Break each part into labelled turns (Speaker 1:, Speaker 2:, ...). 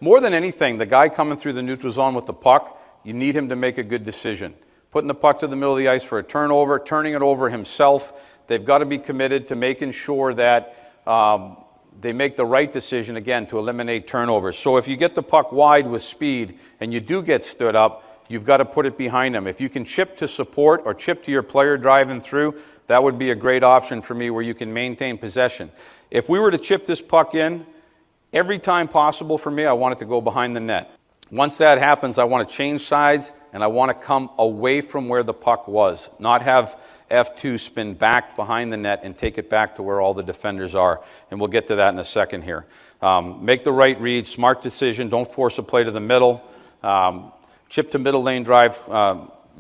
Speaker 1: more than anything, the guy coming through the neutral zone with the puck, you need him to make a good decision. Putting the puck to the middle of the ice for a turnover, turning it over himself. They've got to be committed to making sure that they make the right decision, again, to eliminate turnovers. So if you get the puck wide with speed and you do get stood up, you've got to put it behind them. If you can chip to support or chip to your player driving through, that would be a great option for me where you can maintain possession. If we were to chip this puck in, every time possible for me, I want it to go behind the net. Once that happens, I want to change sides and I want to come away from where the puck was, not have F2 spin back behind the net and take it back to where all the defenders are. And we'll get to that in a second here. Make the right read, smart decision, don't force a play to the middle. Chip to middle lane drive,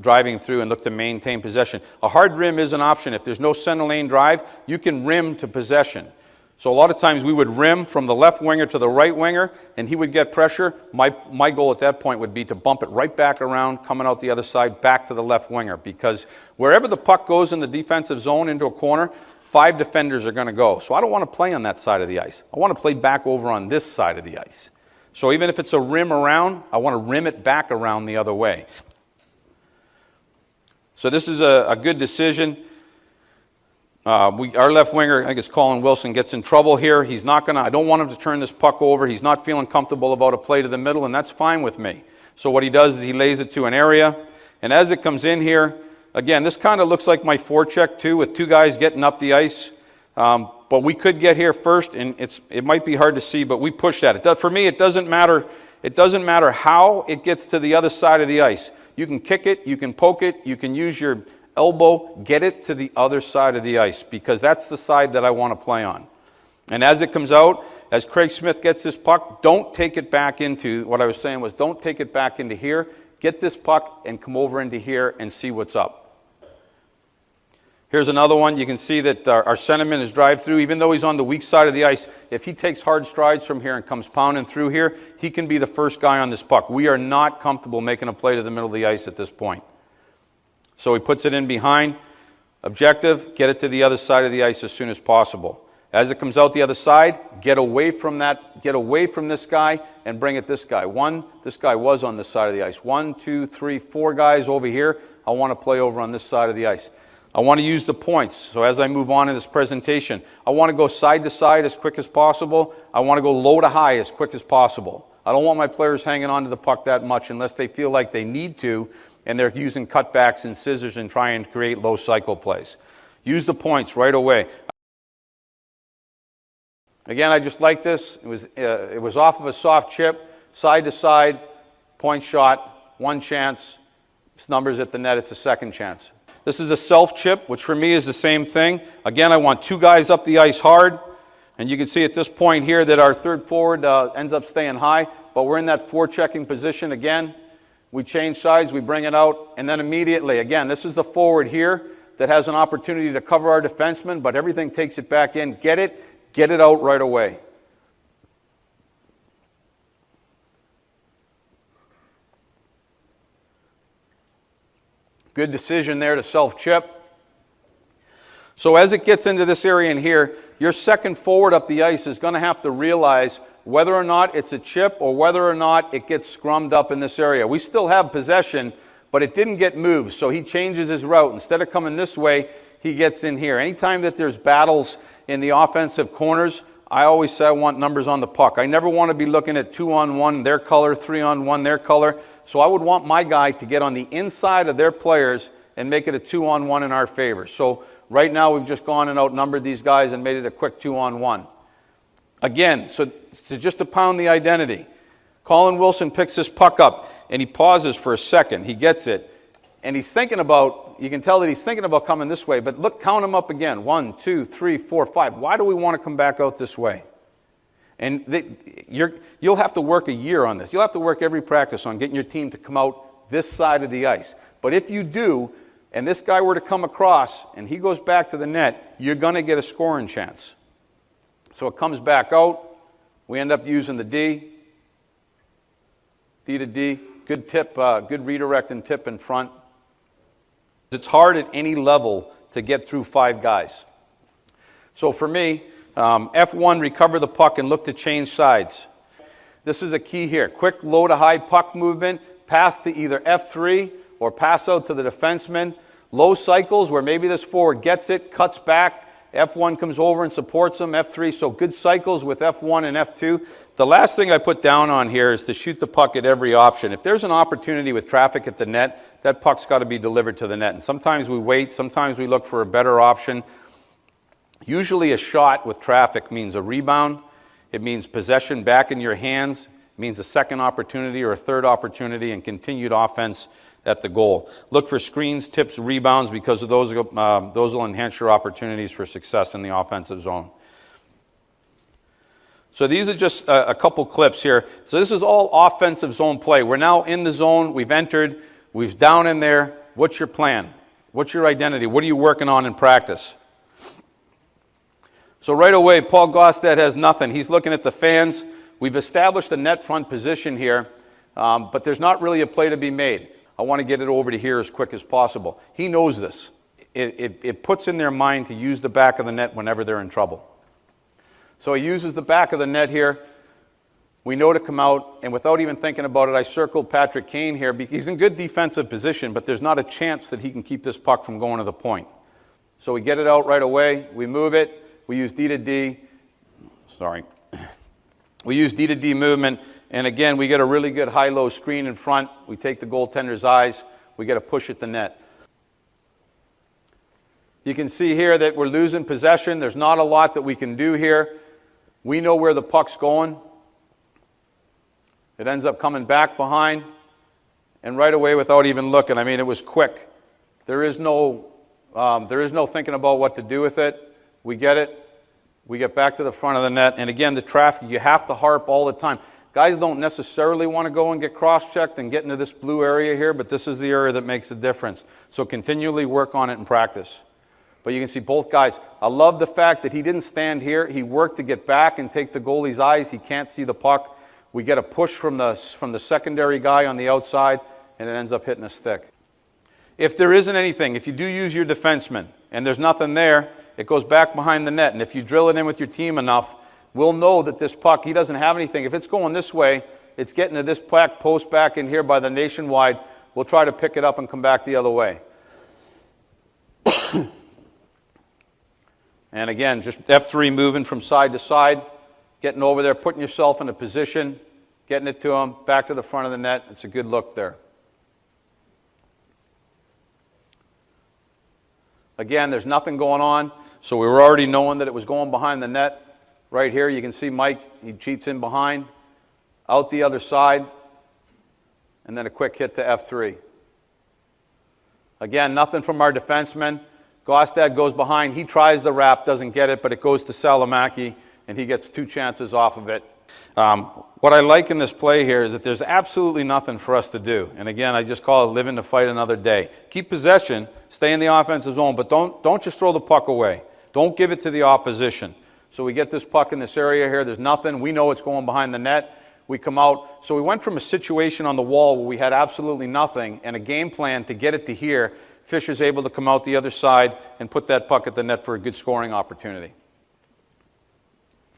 Speaker 1: driving through and look to maintain possession. A hard rim is an option. If there's no center lane drive, you can rim to possession. So a lot of times we would rim from the left winger to the right winger, and he would get pressure. My goal at that point would be to bump it right back around, coming out the other side, back to the left winger. Because wherever the puck goes in the defensive zone into a corner, 5 defenders are going to go. So I don't want to play on that side of the ice. I want to play back over on this side of the ice. So even if it's a rim around, I want to rim it back around the other way. So this is a good decision. Our left winger, I think it's Colin Wilson, gets in trouble here. He's not going to, I don't want him to turn this puck over. He's not feeling comfortable about a play to the middle, and that's fine with me. So what he does is he lays it to an area, and as it comes in here, again, this kind of looks like my forecheck too, with 2 guys getting up the ice. But we could get here first, and it might be hard to see, but we push that. For me, it doesn't matter. It doesn't matter how it gets to the other side of the ice. You can kick it, you can poke it, you can use your elbow, get it to the other side of the ice, because that's the side that I want to play on. And as it comes out, as Craig Smith gets this puck, don't take it back into, what I was saying was don't take it back into here. Get this puck and come over into here and see what's up. Here's another one. You can see that our centerman is drive through. Even though he's on the weak side of the ice, if he takes hard strides from here and comes pounding through here, he can be the first guy on this puck. We are not comfortable making a play to the middle of the ice at this point. So he puts it in behind. Objective, get it to the other side of the ice as soon as possible. As it comes out the other side, get away from that, get away from this guy and bring it this guy. This guy was on this side of the ice. 1, 2, 3, 4 guys over here. I want to play over on this side of the ice. I want to use the points. So as I move on in this presentation, I want to go side to side as quick as possible. I want to go low to high as quick as possible. I don't want my players hanging on to the puck that much unless they feel like they need to, and they're using cutbacks and scissors and trying to create low cycle plays. Use the points right away. Again, I just like this. It was off of a soft chip, side to side, point shot, 1 chance. This number's at the net, it's a 2nd chance. This is a self chip, which for me is the same thing. Again, I want 2 guys up the ice hard. And you can see at this point here that our third forward ends up staying high, but we're in that forechecking position again. We change sides, we bring it out, and then immediately, again, this is the forward here that has an opportunity to cover our defenseman, but everything takes it back in. Get it out right away. Good decision there to self-chip. So as it gets into this area in here, your second forward up the ice is going to have to realize whether or not it's a chip or whether or not it gets scrummed up in this area. We still have possession, but it didn't get moved, so he changes his route. Instead of coming this way, he gets in here. Anytime that there's battles in the offensive corners, I always say I want numbers on the puck. I never want to be looking at 2-on-1 their color, 3-on-1 their color. So I would want my guy to get on the inside of their players and make it a 2-on-1 in our favor. So right now we've just gone and outnumbered these guys and made it a quick 2-on-1. Again, so just to pound the identity, Colin Wilson picks this puck up and he pauses for a second. He gets it and he's thinking about, you can tell that he's thinking about coming this way, but look, count him up again. 1, 2, 3, 4, 5. Why do we want to come back out this way? And you'll have to work a year on this. You'll have to work every practice on getting your team to come out this side of the ice. But if you do, and this guy were to come across and he goes back to the net, you're going to get a scoring chance. So it comes back out. We end up using the D to D. Good tip, good redirect and tip in front. It's hard at any level to get through 5 guys. So for me, F1, recover the puck and look to change sides. This is a key here. Quick low to high puck movement, pass to either F3 or pass out to the defenseman. Low cycles where maybe this forward gets it, cuts back, F1 comes over and supports them, F3, so good cycles with F1 and F2. The last thing I put down on here is to shoot the puck at every option. If there's an opportunity with traffic at the net, that puck's got to be delivered to the net. And sometimes we wait, sometimes we look for a better option. Usually a shot with traffic means a rebound. It means possession back in your hands. It means a second opportunity or a third opportunity and continued offense at the goal. Look for screens, tips, rebounds because of those will enhance your opportunities for success in the offensive zone. So these are just a couple clips here. So this is all offensive zone play. We're now in the zone. We've entered. We're down in there. What's your plan? What's your identity? What are you working on in practice? So right away, Paul Gostad has nothing. He's looking at the fans. We've established a net front position here, but there's not really a play to be made. I want to get it over to here as quick as possible. He knows this. It puts in their mind to use the back of the net whenever they're in trouble. So he uses the back of the net here. We know to come out, and without even thinking about it, I circled Patrick Kane here because he's in good defensive position, but there's not a chance that he can keep this puck from going to the point. So we get it out right away. We move it. We use D to D. Sorry. We use D to D movement. And again, we get a really good high-low screen in front. We take the goaltender's eyes. We get a push at the net. You can see here that we're losing possession. There's not a lot that we can do here. We know where the puck's going. It ends up coming back behind. And right away, without even looking, I mean, it was quick. There is no thinking about what to do with it. We get it. We get back to the front of the net. And again, the traffic, you have to harp all the time. Guys don't necessarily want to go and get cross-checked and get into this blue area here, but this is the area that makes the difference. So continually work on it in practice. But you can see both guys. I love the fact that he didn't stand here. He worked to get back and take the goalie's eyes. He can't see the puck. We get a push from the secondary guy on the outside, and it ends up hitting a stick. If there isn't anything, if you do use your defenseman and there's nothing there, it goes back behind the net. And if you drill it in with your team enough, we'll know that this puck, he doesn't have anything. If it's going this way, it's getting to this puck post back in here by the nationwide. We'll try to pick it up and come back the other way. And again, just F3 moving from side to side, getting over there, putting yourself in a position, getting it to him, back to the front of the net. It's a good look there. Again, there's nothing going on, so we were already knowing that it was going behind the net. Right here, you can see Mike, he cheats in behind, out the other side, and then a quick hit to F3. Again, nothing from our defenseman. Gostad goes behind. He tries the wrap, doesn't get it, but it goes to Salamaki, and he gets 2 chances off of it. What I like in this play here is that there's absolutely nothing for us to do. And again, I just call it living to fight another day. Keep possession, stay in the offensive zone, but don't just throw the puck away. Don't give it to the opposition. So we get this puck in this area here. There's nothing. We know it's going behind the net. We come out. So we went from a situation on the wall where we had absolutely nothing and a game plan to get it to here. Fisher's able to come out the other side and put that puck at the net for a good scoring opportunity.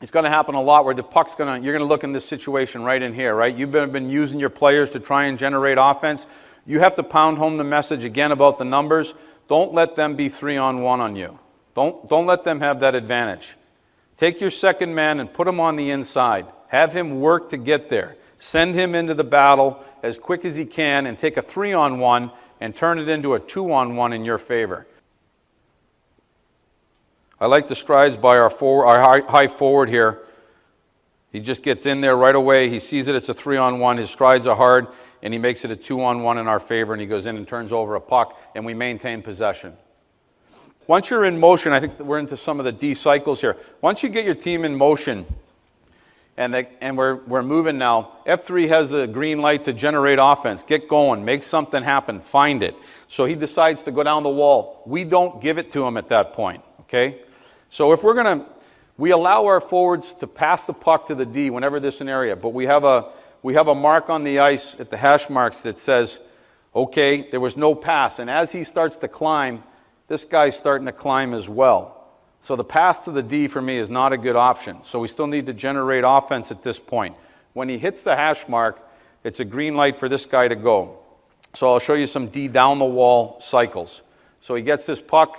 Speaker 1: It's going to happen a lot where the puck's you're going to look in this situation right in here, right? You've been using your players to try and generate offense. You have to pound home the message again about the numbers. Don't let them be 3-on-1 on you. Don't let them have that advantage. Take your second man and put him on the inside. Have him work to get there. Send him into the battle as quick as he can and take a 3-on-1 and turn it into a 2-on-1 in your favor. I like the strides by our high forward here. He just gets in there right away. He sees that it's a 3-on-1. His strides are hard, and he makes it a 2-on-1 in our favor, and he goes in and turns over a puck, and we maintain possession. Once you're in motion, I think that we're into some of the D cycles here. Once you get your team in motion, and we're moving now, F3 has the green light to generate offense. Get going. Make something happen. Find it. So he decides to go down the wall. We don't give it to him at that point, okay? So if we allow our forwards to pass the puck to the D whenever there's an area, but we have a mark on the ice at the hash marks that says, okay, there was no pass. And as he starts to climb, this guy's starting to climb as well. So the pass to the D for me is not a good option. So we still need to generate offense at this point. When he hits the hash mark, it's a green light for this guy to go. So I'll show you some D down the wall cycles. So he gets this puck.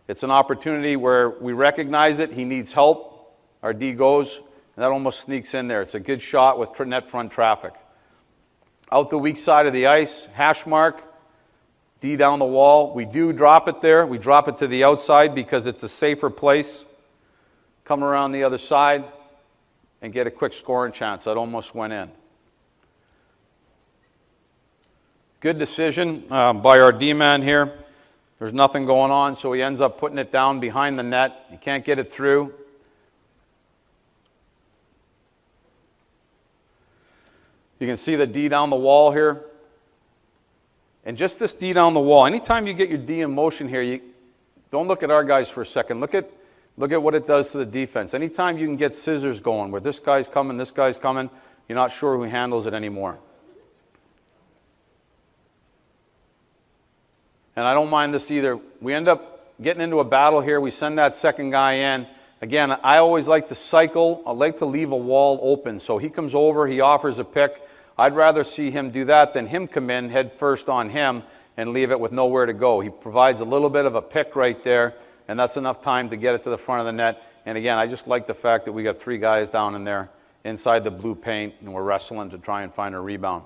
Speaker 1: It's an opportunity where we recognize it. He needs help. Our D goes, and that almost sneaks in there. It's a good shot with net front traffic. Out the weak side of the ice, hash mark, D down the wall. We do drop it there. We drop it to the outside because it's a safer place. Come around the other side and get a quick scoring chance. That almost went in. Good decision by our D-man here. There's nothing going on, so he ends up putting it down behind the net. He can't get it through. You can see the D down the wall here. And just this D down the wall, anytime you get your D in motion here, don't look at our guys for a second. Look at what it does to the defense. Anytime you can get scissors going, where this guy's coming, you're not sure who handles it anymore. And I don't mind this either. We end up getting into a battle here. We send that second guy in. Again, I always like to cycle. I like to leave a wall open. So he comes over, he offers a pick. I'd rather see him do that than him come in head first on him and leave it with nowhere to go. He provides a little bit of a pick right there, and that's enough time to get it to the front of the net. And again, I just like the fact that we got 3 guys down in there inside the blue paint, and we're wrestling to try and find a rebound.